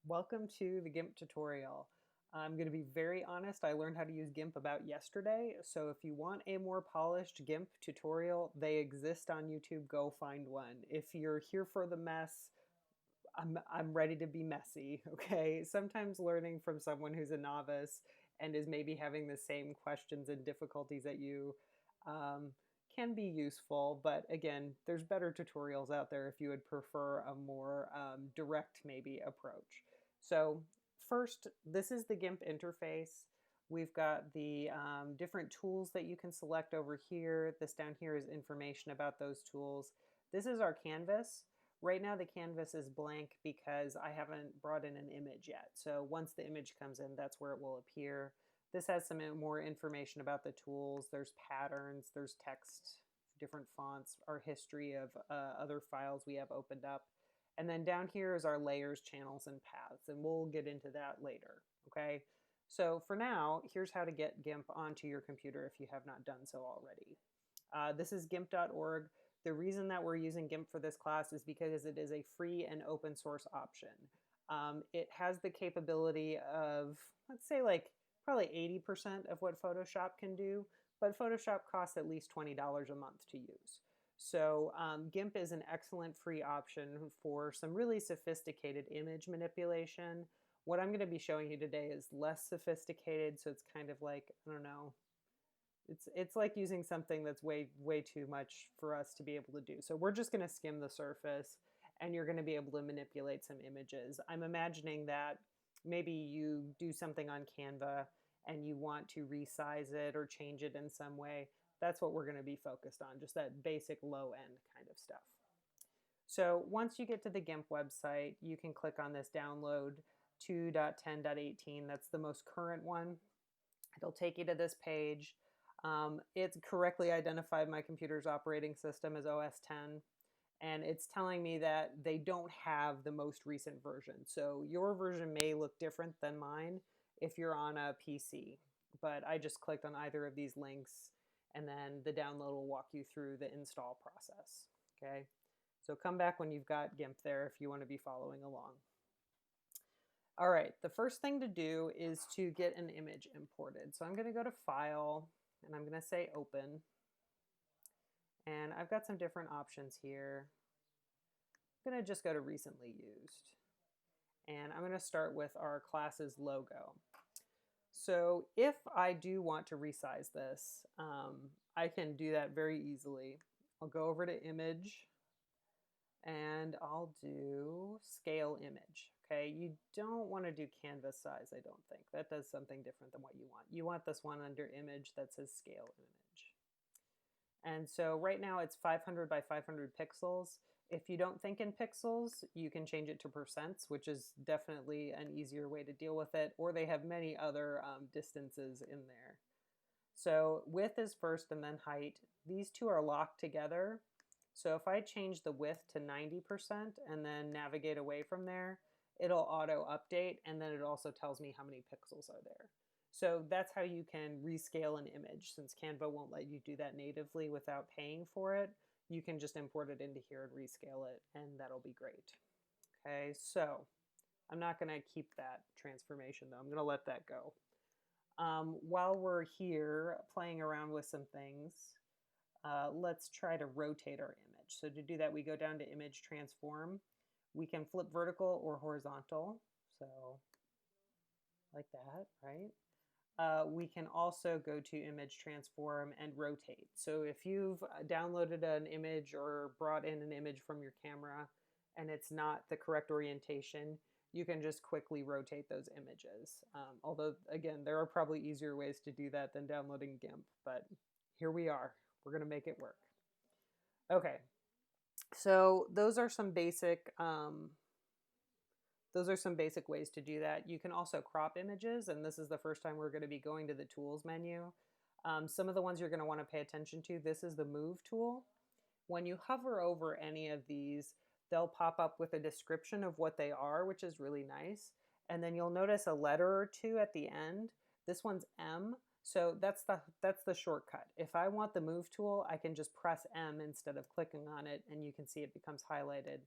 Welcome to the GIMP tutorial. I'm going to be very honest, I learned how to use GIMP about yesterday, so if you want a more polished GIMP tutorial, they exist on YouTube, go find one. If you're here for the mess, I'm ready to be messy, okay? Sometimes learning from someone who's a novice and is maybe having the same questions and difficulties that you um, can be useful, but again, there's better tutorials out there if you would prefer a more direct maybe approach. So first, this is the GIMP interface. We've got the different tools that you can select over here. This down here is information about those tools. This is our canvas. Right now the canvas is blank because I haven't brought in an image yet. So once the image comes in, that's where it will appear. This has some more information about the tools. There's patterns, there's text, different fonts, our history of other files we have opened up. And then down here is our layers, channels, and paths, and we'll get into that later, okay? So for now, here's how to get GIMP onto your computer if you have not done so already. This is gimp.org. The reason that we're using GIMP for this class is because it is a free and open source option. It has the capability of, let's say like probably 80% of what Photoshop can do, but Photoshop costs at least $20 a month to use. So GIMP is an excellent free option for some really sophisticated image manipulation. What I'm going to be showing you today is less sophisticated, so it's kind of like, I don't know, it's like using something that's way too much for us to be able to do. So we're just going to skim the surface and you're going to be able to manipulate some images. I'm imagining that maybe you do something on Canva and you want to resize it or change it in some way. That's what we're going to be focused on, just that basic low end kind of stuff. So once you get to the GIMP website, you can click on this download 2.10.18. That's the most current one. It'll take you to this page. It's correctly identified my computer's operating system as OS 10, and it's telling me that they don't have the most recent version. So your version may look different than mine if you're on a PC, but I just clicked on either of these links and then the download will walk you through the install process, okay? So come back when you've got GIMP there if you want to be following along. All right, the first thing to do is to get an image imported. So I'm going to go to File, and I'm going to say Open. And I've got some different options here. I'm going to just go to Recently Used. And I'm going to start with our class's logo. So if I do want to resize this, I can do that very easily. I'll go over to Image, and I'll do Scale Image. Okay, you don't want to do canvas size, I don't think. That does something different than what you want. You want this one under Image that says Scale Image. And so right now it's 500 by 500 pixels. If you don't think in pixels, you can change it to percents, which is definitely an easier way to deal with it, or they have many other distances in there. So width is first and then height. These two are locked together. So if I change the width to 90% and then navigate away from there, it'll auto update, and then it also tells me how many pixels are there. So that's how you can rescale an image. Since Canva won't let you do that natively without paying for it, you can just import it into here and rescale it, and that'll be great. Okay, so I'm not going to keep that transformation though. I'm going to let that go. While we're here playing around with some things, let's try to rotate our image. So to do that, we go down to Image Transform. We can flip vertical or horizontal, so like that, right? We can also go to Image Transform and rotate. So if you've downloaded an image or brought in an image from your camera and it's not the correct orientation, you can just quickly rotate those images. Although, again, there are probably easier ways to do that than downloading GIMP, but here we are. We're going to make it work. Okay, so those are some basic ways to do that. You can also crop images, and this is the first time we're going to be going to the Tools menu. Some of the ones you're going to want to pay attention to, this is the Move tool. When you hover over any of these, they'll pop up with a description of what they are, which is really nice. And then you'll notice a letter or two at the end. This one's M, so that's the shortcut. If I want the Move tool, I can just press M instead of clicking on it, and you can see it becomes highlighted.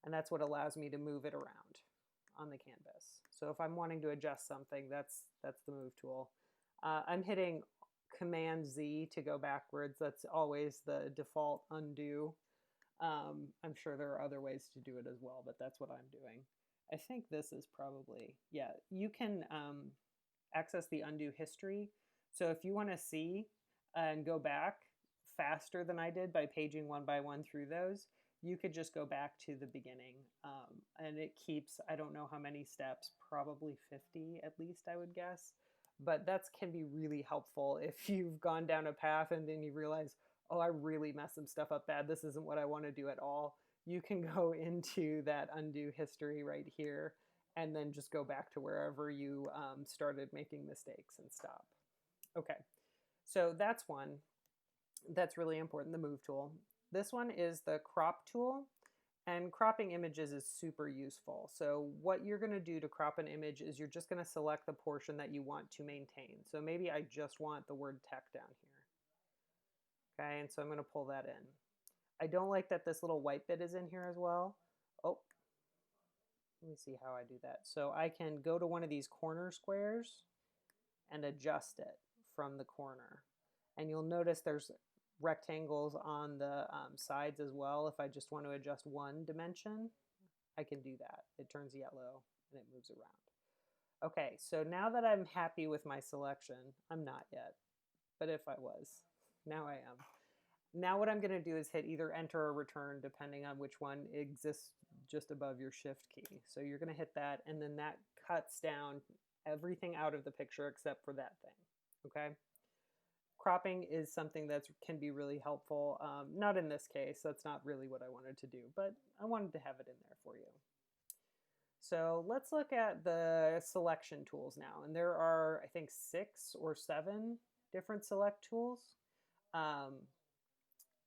And that's what allows me to move it around. on the canvas. So if I'm wanting to adjust something, that's the move tool. I'm hitting Command Z to go backwards. That's always the default undo. I'm sure there are other ways to do it as well, but that's what I'm doing. I think this is probably, yeah, you can access the undo history. So if you want to see and go back faster than I did by paging one by one through those, you could just go back to the beginning. And it keeps, I don't know how many steps, probably 50 at least, I would guess. But that can be really helpful if you've gone down a path and then you realize, oh, I really messed some stuff up bad. This isn't what I want to do at all. You can go into that undo history right here and then just go back to wherever you started making mistakes and stop. Okay, so that's one that's really important, the move tool. This one is the crop tool, and cropping images is super useful. So what you're going to do to crop an image is you're just going to select the portion that you want to maintain. So maybe I just want the word tech down here. Okay, and so I'm going to pull that in. I don't like that this little white bit is in here as well. Oh, let me see how I do that. So I can go to one of these corner squares and adjust it from the corner. And you'll notice there's rectangles on the sides as well. If I just want to adjust one dimension, I can do that. It turns yellow and it moves around. Okay, so now that I'm happy with my selection, I'm not yet, but if I was, now I am. Now what I'm going to do is hit either enter or return depending on which one exists just above your shift key. So you're going to hit that, and then that cuts down everything out of the picture except for that thing. Okay? Cropping is something that can be really helpful. Not in this case, that's not really what I wanted to do, but I wanted to have it in there for you. So let's look at the selection tools now. And there are, I think, 6 or 7 different select tools.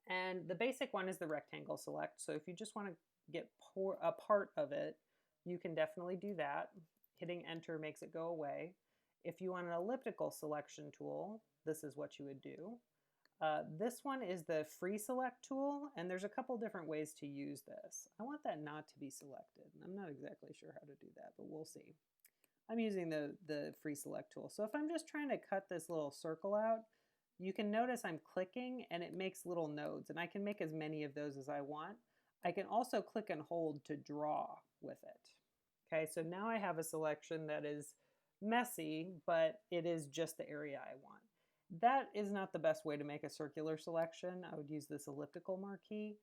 And the basic one is the rectangle select. So if you just want to get a part of it, you can definitely do that. Hitting enter makes it go away. If you want an elliptical selection tool, this is what you would do. This one is the free select tool, and there's a couple different ways to use this. I want that not to be selected. I'm not exactly sure how to do that, but we'll see. I'm using the free select tool. So if I'm just trying to cut this little circle out, you can notice I'm clicking and it makes little nodes, and I can make as many of those as I want. I can also click and hold to draw with it. Okay, so now I have a selection that is messy, but it is just the area I want. That is not the best way to make a circular selection. I would use this elliptical marquee,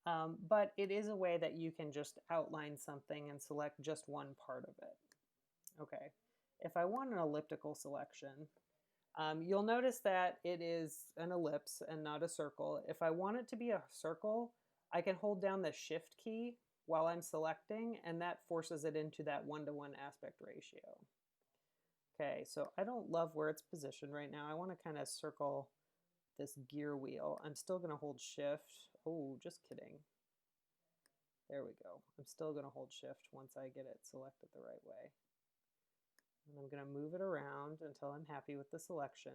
but it is a way that you can just outline something and select just one part of it. Okay, if I want an elliptical selection, you'll notice that it is an ellipse and not a circle. If I want it to be a circle, I can hold down the shift key while I'm selecting, and that forces it into that 1:1 aspect ratio. Okay, so I don't love where it's positioned right now. I want to kind of circle this gear wheel. I'm still going to hold shift. Oh, just kidding. There we go. I'm still going to hold shift once I get it selected the right way. And I'm going to move it around until I'm happy with the selection.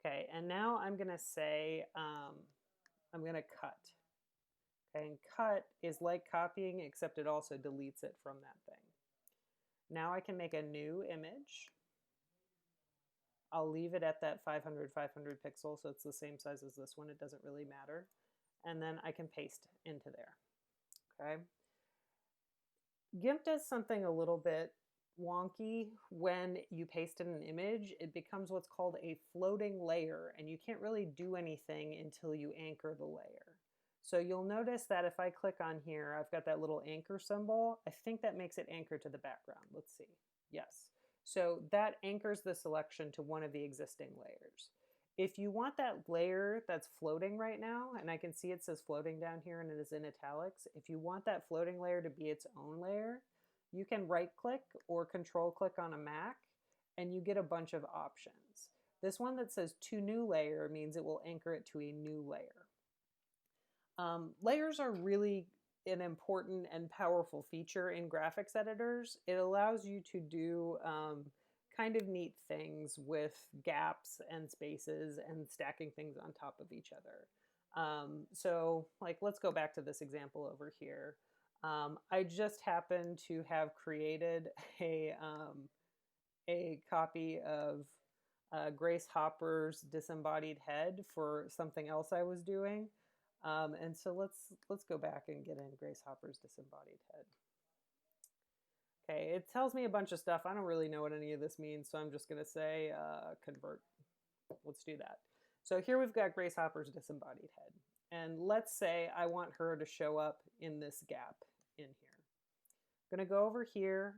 Okay, and now I'm going to say, I'm going to cut. Okay, and cut is like copying, except it also deletes it from that thing. Now I can make a new image. I'll leave it at that 500 pixels, so it's the same size as this one. It doesn't really matter. And then I can paste into there. Okay. GIMP does something a little bit wonky. When you paste in an image, it becomes what's called a floating layer, and you can't really do anything until you anchor the layer. So you'll notice that if I click on here, I've got that little anchor symbol. I think that makes it anchor to the background. Let's see. Yes. So that anchors the selection to one of the existing layers. If you want that layer that's floating right now, and I can see it says floating down here and it is in italics, if you want that floating layer to be its own layer, you can right click or control click on a Mac and you get a bunch of options. This one that says to new layer means it will anchor it to a new layer. Layers are really an important and powerful feature in graphics editors. It allows you to do kind of neat things with gaps and spaces and stacking things on top of each other. So like, let's go back to this example over here. I just happen to have created a copy of Grace Hopper's disembodied head for something else I was doing. And so let's go back and get in Grace Hopper's disembodied head. Okay, it tells me a bunch of stuff. I don't really know what any of this means, so I'm just going to say convert. Let's do that. So here we've got Grace Hopper's disembodied head. And let's say I want her to show up in this gap in here. I'm going to go over here.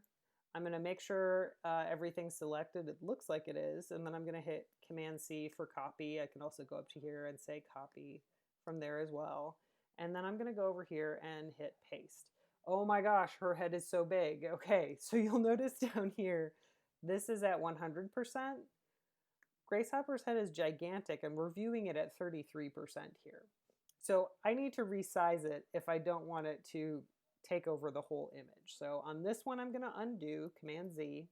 I'm going to make sure everything's selected. It looks like it is. And then I'm going to hit Command C for copy. I can also go up to here and say copy from there as well. And then I'm going to go over here and hit paste. Oh my gosh, her head is so big. Okay, so you'll notice down here, this is at 100%. Grace Hopper's head is gigantic, and we're viewing it at 33% here. So I need to resize it if I don't want it to take over the whole image. So on this one, I'm going to undo, Command Z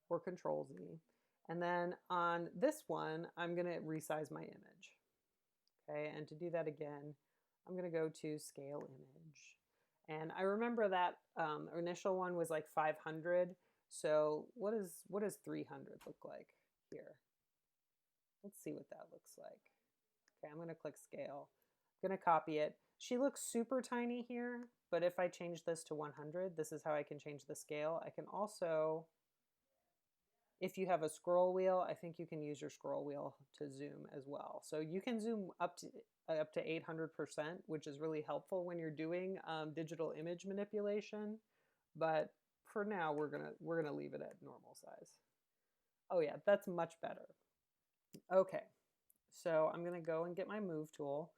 or Control Z. And then on this one, I'm going to resize my image. Okay, and to do that again, I'm going to go to Scale Image. And I remember that initial one was like 500. So what does 300 look like here? Let's see what that looks like. Okay, I'm going to click Scale. I'm going to copy it. She looks super tiny here, but if I change this to 100, this is how I can change the scale. I can also, if you have a scroll wheel, I think you can use your scroll wheel to zoom as well. So you can zoom up to 800%, which is really helpful when you're doing digital image manipulation. But for now, we're gonna leave it at normal size. Oh yeah, that's much better. Okay, so I'm gonna go and get my move tool,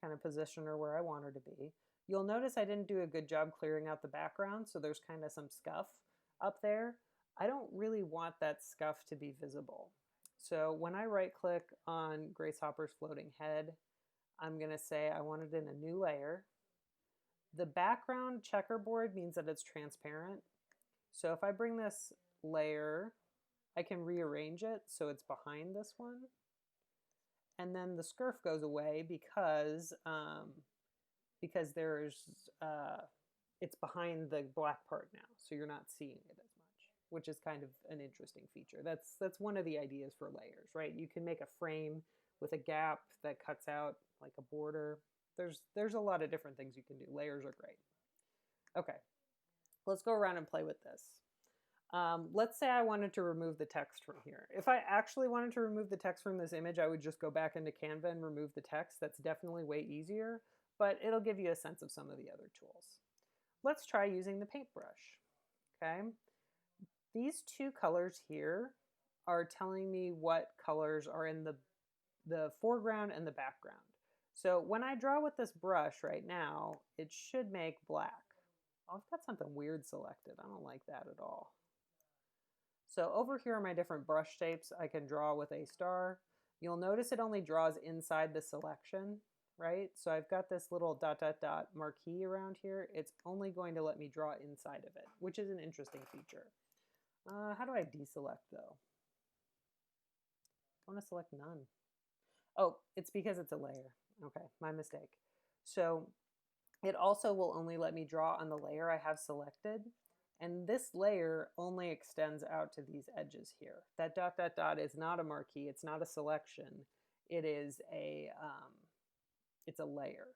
kind of position her where I want her to be. You'll notice I didn't do a good job clearing out the background, so there's kind of some scuff up there. I don't really want that scuff to be visible. So when I right click on Grace Hopper's floating head, I'm going to say I want it in a new layer. The background checkerboard means that it's transparent. So if I bring this layer, I can rearrange it so it's behind this one. And then the scurf goes away because it's behind the black part now, so you're not seeing it as much, which is kind of an interesting feature. That's one of the ideas for layers, right? You can make a frame with a gap that cuts out like a border. There's a lot of different things you can do. Layers are great. Okay, let's go around and play with this. Let's say I wanted to remove the text from here. If I actually wanted to remove the text from this image, I would just go back into Canva and remove the text. That's definitely way easier, but it'll give you a sense of some of the other tools. Let's try using the paintbrush. Okay, these two colors here are telling me what colors are in the foreground and the background. So when I draw with this brush right now, it should make black. Oh, I've got something weird selected. I don't like that at all. So over here are my different brush shapes I can draw with a star. You'll notice it only draws inside the selection, right? So I've got this little dot, dot, dot marquee around here. It's only going to let me draw inside of it, which is an interesting feature. How do I deselect though? I want to select none. Oh, it's because it's a layer. Okay, my mistake. So it also will only let me draw on the layer I have selected. And this layer only extends out to these edges here. That dot, dot, dot is not a marquee. It's not a selection. It is it's a layer.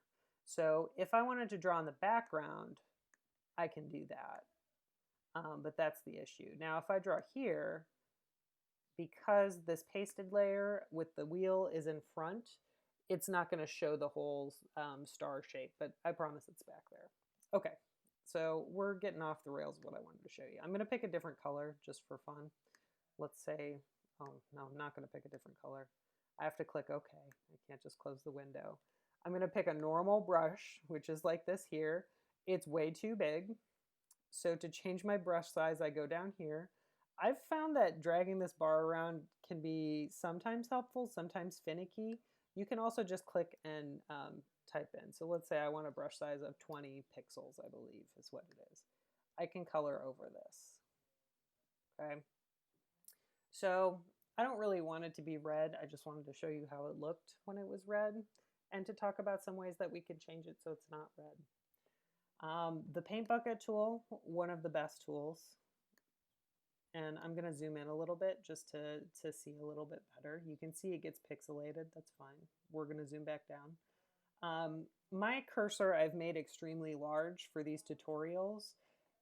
So if I wanted to draw on the background, I can do that. But that's the issue. Now, if I draw here, because this pasted layer with the wheel is in front, it's not going to show the whole star shape, but I promise it's back there. Okay, so we're getting off the rails of what I wanted to show you. I'm going to pick a different color just for fun. Let's say, oh, no, I'm not going to pick a different color. I have to click OK. I can't just close the window. I'm going to pick a normal brush, which is like this here. It's way too big. So to change my brush size, I go down here. I've found that dragging this bar around can be sometimes helpful, sometimes finicky. You can also just click and type in. So let's say I want a brush size of 20 pixels, I believe is what it is. I can color over this. Okay. So I don't really want it to be red. I just wanted to show you how it looked when it was red and to talk about some ways that we could change it so it's not red. The paint bucket tool, one of the best tools. And I'm going to zoom in a little bit just to see a little bit better. You can see it gets pixelated. That's fine. We're going to zoom back down. My cursor I've made extremely large for these tutorials.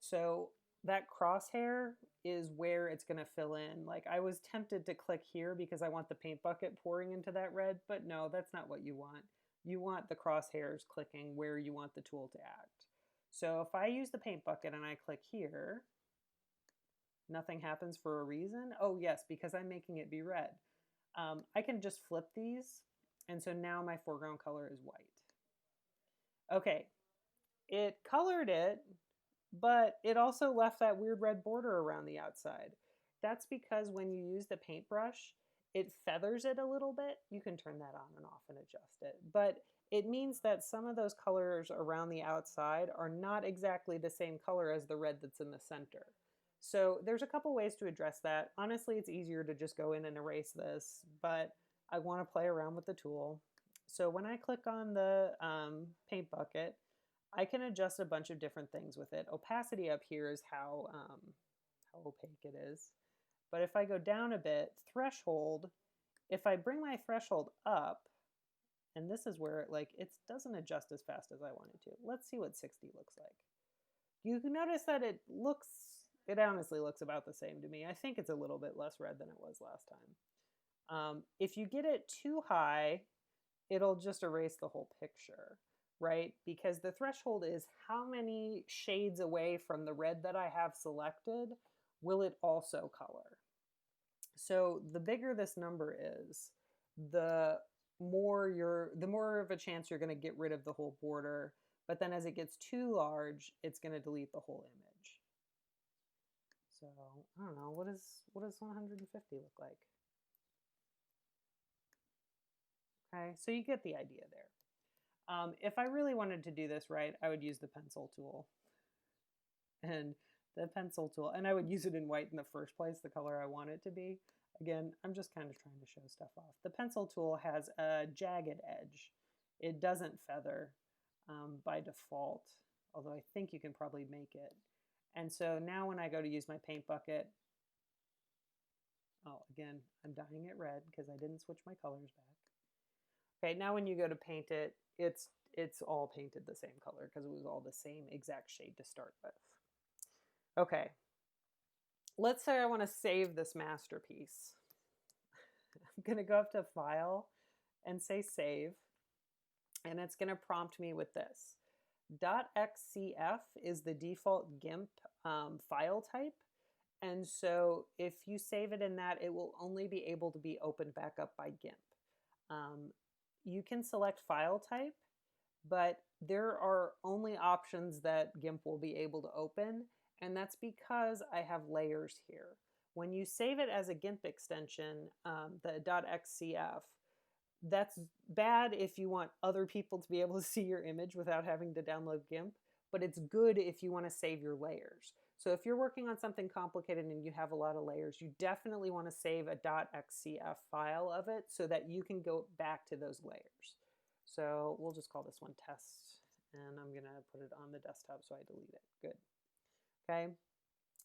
So that crosshair is where it's going to fill in. Like I was tempted to click here because I want the paint bucket pouring into that red, but no, that's not what you want. You want the crosshairs clicking where you want the tool to act. So if I use the paint bucket and I click here, nothing happens for a reason. Oh yes, because I'm making it be red. I can just flip these, and so now my foreground color is white. Okay, it colored it, but it also left that weird red border around the outside. That's because when you use the paintbrush, it feathers it a little bit. You can turn that on and off and adjust it. But it means that some of those colors around the outside are not exactly the same color as the red that's in the center. So there's a couple ways to address that. Honestly, it's easier to just go in and erase this, but I want to play around with the tool. So when I click on the paint bucket, I can adjust a bunch of different things with it. Opacity up here is how opaque it is. But if I go down a bit, threshold, if I bring my threshold up, and this is where it doesn't adjust as fast as I want it to. Let's see what 60 looks like. You can notice that it honestly looks about the same to me. I think it's a little bit less red than it was last time. If you get it too high, it'll just erase the whole picture, right? Because the threshold is how many shades away from the red that I have selected will it also color. So the bigger this number is, the more of a chance you're going to get rid of the whole border. But then as it gets too large, it's going to delete the whole image. So I don't know, what does 150 look like? Okay, so you get the idea there. If I really wanted to do this right, I would use the pencil tool. And the pencil tool, and I would use it in white in the first place, the color I want it to be. Again, I'm just kind of trying to show stuff off. The pencil tool has a jagged edge. It doesn't feather by default, although I think you can probably make it. And so now when I go to use my paint bucket, oh, again, I'm dyeing it red because I didn't switch my colors back. Okay, now when you go to paint it, it's all painted the same color because it was all the same exact shade to start with. Okay, let's say I want to save this masterpiece. I'm going to go up to File and say Save, and it's going to prompt me with this. .xcf is the default GIMP file type, and so if you save it in that, it will only be able to be opened back up by GIMP. You can select file type, but there are only options that GIMP will be able to open, and that's because I have layers here. When you save it as a GIMP extension, the .xcf, that's bad if you want other people to be able to see your image without having to download GIMP, but it's good if you want to save your layers. So if you're working on something complicated and you have a lot of layers, you definitely want to save a .xcf file of it so that you can go back to those layers. So we'll just call this one test, and I'm going to put it on the desktop so I delete it. Good. Okay.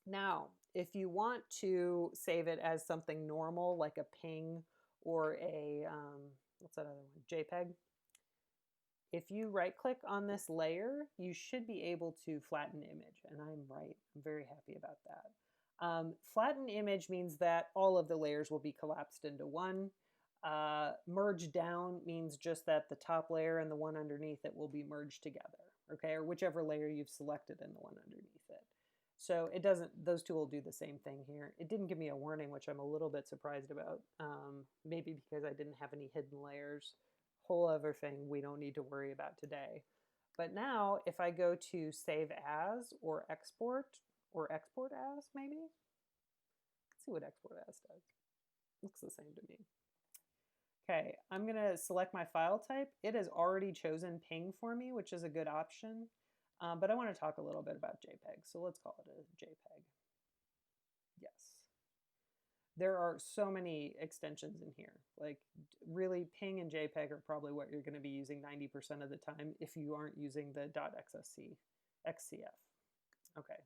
Now, if you want to save it as something normal, like a ping or a, what's that other one? JPEG. If you right click on this layer, you should be able to flatten image, and I'm right. I'm very happy about that. Flatten image means that all of the layers will be collapsed into one. Merge down means just that the top layer and the one underneath it will be merged together, okay? Or whichever layer you've selected and the one underneath it. So it doesn't, those two will do the same thing here. It didn't give me a warning, which I'm a little bit surprised about. Maybe because I didn't have any hidden layers. Whole other thing we don't need to worry about today. But now if I go to save as or export as maybe, let's see what export as does. Looks the same to me. Okay, I'm going to select my file type. It has already chosen ping for me, which is a good option. But I want to talk a little bit about JPEG. So let's call it a JPEG. Yes. There are so many extensions in here. Like really ping and JPEG are probably what you're going to be using 90% of the time if you aren't using the .xsc XCF. Okay.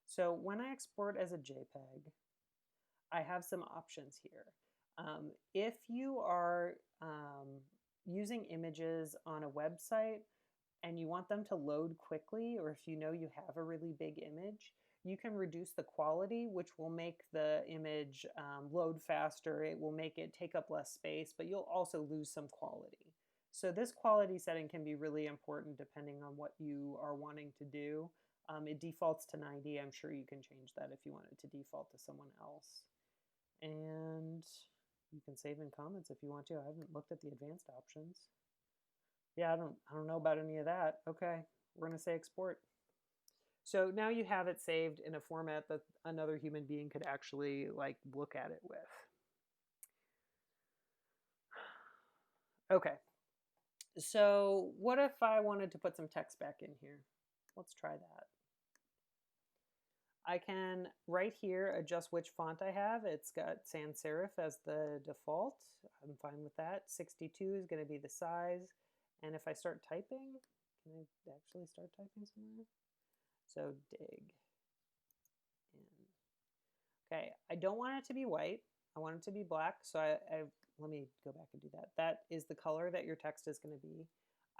So when I export as a JPEG, I have some options here. If you are using images on a website and you want them to load quickly, or if you know you have a really big image, you can reduce the quality, which will make the image load faster. It will make it take up less space, but you'll also lose some quality. So this quality setting can be really important depending on what you are wanting to do. It defaults to 90. I'm sure you can change that if you want it to default to someone else. And you can save in comments if you want to. I haven't looked at the advanced options. Yeah, I don't know about any of that. Okay, we're going to say export. So now you have it saved in a format that another human being could actually like look at it with. Okay. So what if I wanted to put some text back in here? Let's try that. I can, right here, adjust which font I have. It's got sans serif as the default. I'm fine with that. 62 is going to be the size. And if I start typing, can I actually start typing somewhere? So dig in. Okay, I don't want it to be white. I want it to be black. So let me go back and do that. That is the color that your text is going to be.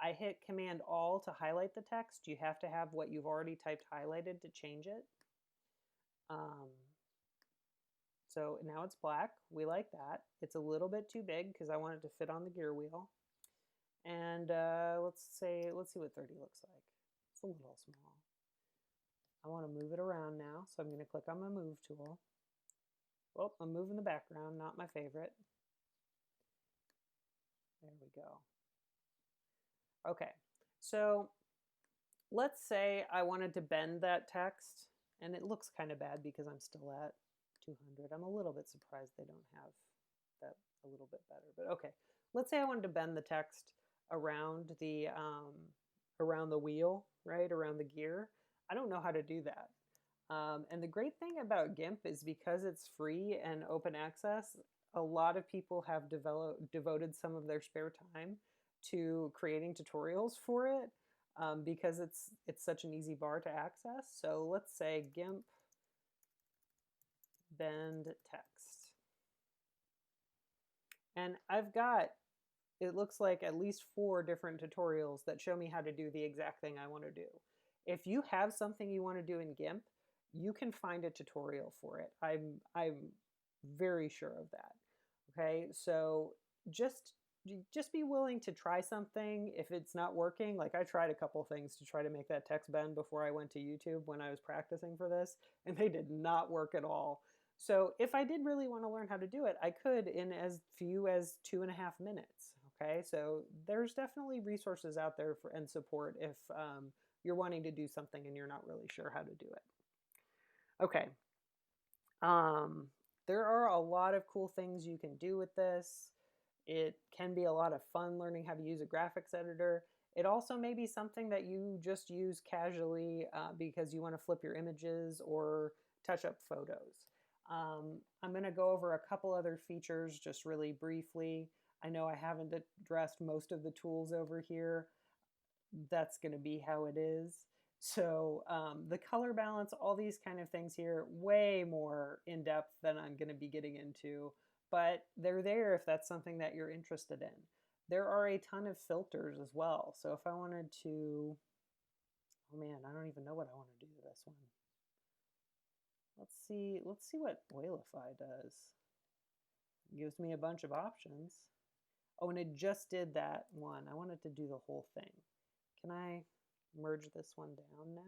I hit Command All to highlight the text. You have to have what you've already typed highlighted to change it. So now it's black. We like that. It's a little bit too big because I want it to fit on the gear wheel. And let's see what 30 looks like. It's a little small. I want to move it around now, so I'm going to click on my Move tool. Oh, I'm moving the background, not my favorite. There we go. Okay, so let's say I wanted to bend that text, and it looks kind of bad because I'm still at 200. I'm a little bit surprised they don't have that a little bit better, but okay. Let's say I wanted to bend the text around the wheel, right, around the gear. I don't know how to do that. And the great thing about GIMP is because it's free and open access, a lot of people have devoted some of their spare time to creating tutorials for it because it's such an easy bar to access. So let's say GIMP bend text. And I've got, it looks like at least 4 different tutorials that show me how to do the exact thing I want to do. If you have something you want to do in GIMP, you can find a tutorial for it. I'm very sure of that. Okay, so just be willing to try something if it's not working. Like I tried a couple things to try to make that text bend before I went to YouTube when I was practicing for this, and they did not work at all. So if I did really want to learn how to do it, I could in as few as 2.5 minutes. Okay, so there's definitely resources out there for and support if you're wanting to do something and you're not really sure how to do it. Okay. There are a lot of cool things you can do with this. It can be a lot of fun learning how to use a graphics editor. It also may be something that you just use casually because you want to flip your images or touch up photos. I'm going to go over a couple other features just really briefly. I know I haven't addressed most of the tools over here. That's going to be how it is. So the color balance, all these kind of things here, way more in depth than I'm going to be getting into, but they're there if that's something that you're interested in. There are a ton of filters as well. So if I wanted to, oh man, I don't even know what I want to do to this one. Let's see what Oilify does. It gives me a bunch of options. Oh, and it just did that one. I wanted to do the whole thing. Can I merge this one down now?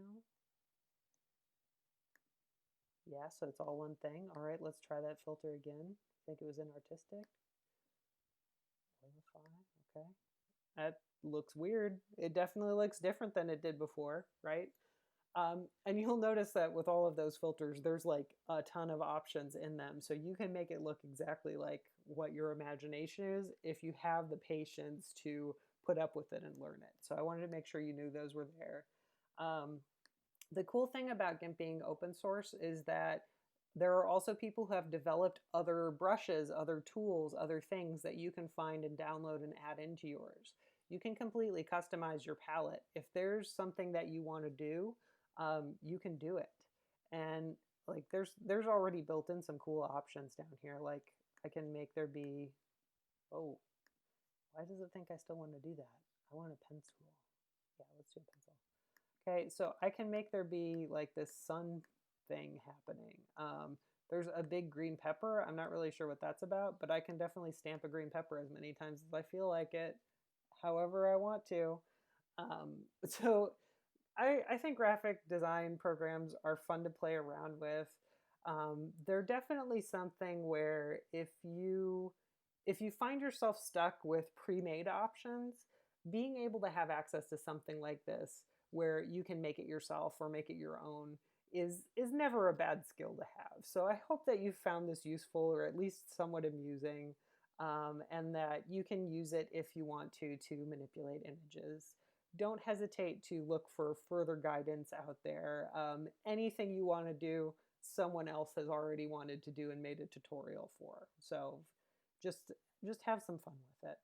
Yeah, so it's all one thing. All right, let's try that filter again. I think it was in artistic. Okay. That looks weird. It definitely looks different than it did before, right? And you'll notice that with all of those filters, there's like a ton of options in them. So you can make it look exactly like what your imagination is if you have the patience to put up with it and learn it. So I wanted to make sure you knew those were there. The cool thing about GIMP being open source is that there are also people who have developed other brushes, other tools, other things that you can find and download and add into yours. You can completely customize your palette. If there's something that you want to do, you can do it. And like there's already built in some cool options down here. Like I can make there be, oh, why does it think I still want to do that? I want a pencil. Yeah, let's do a pencil. Okay, so I can make there be like this sun thing happening. There's a big green pepper. I'm not really sure what that's about, but I can definitely stamp a green pepper as many times as I feel like it, however I want to. So I think graphic design programs are fun to play around with. They're definitely something where if you find yourself stuck with pre-made options, being able to have access to something like this where you can make it yourself or make it your own is never a bad skill to have. So I hope that you found this useful or at least somewhat amusing, and that you can use it if you want to manipulate images. Don't hesitate to look for further guidance out there. Anything you want to do, someone else has already wanted to do and made a tutorial for. So just just have some fun with it.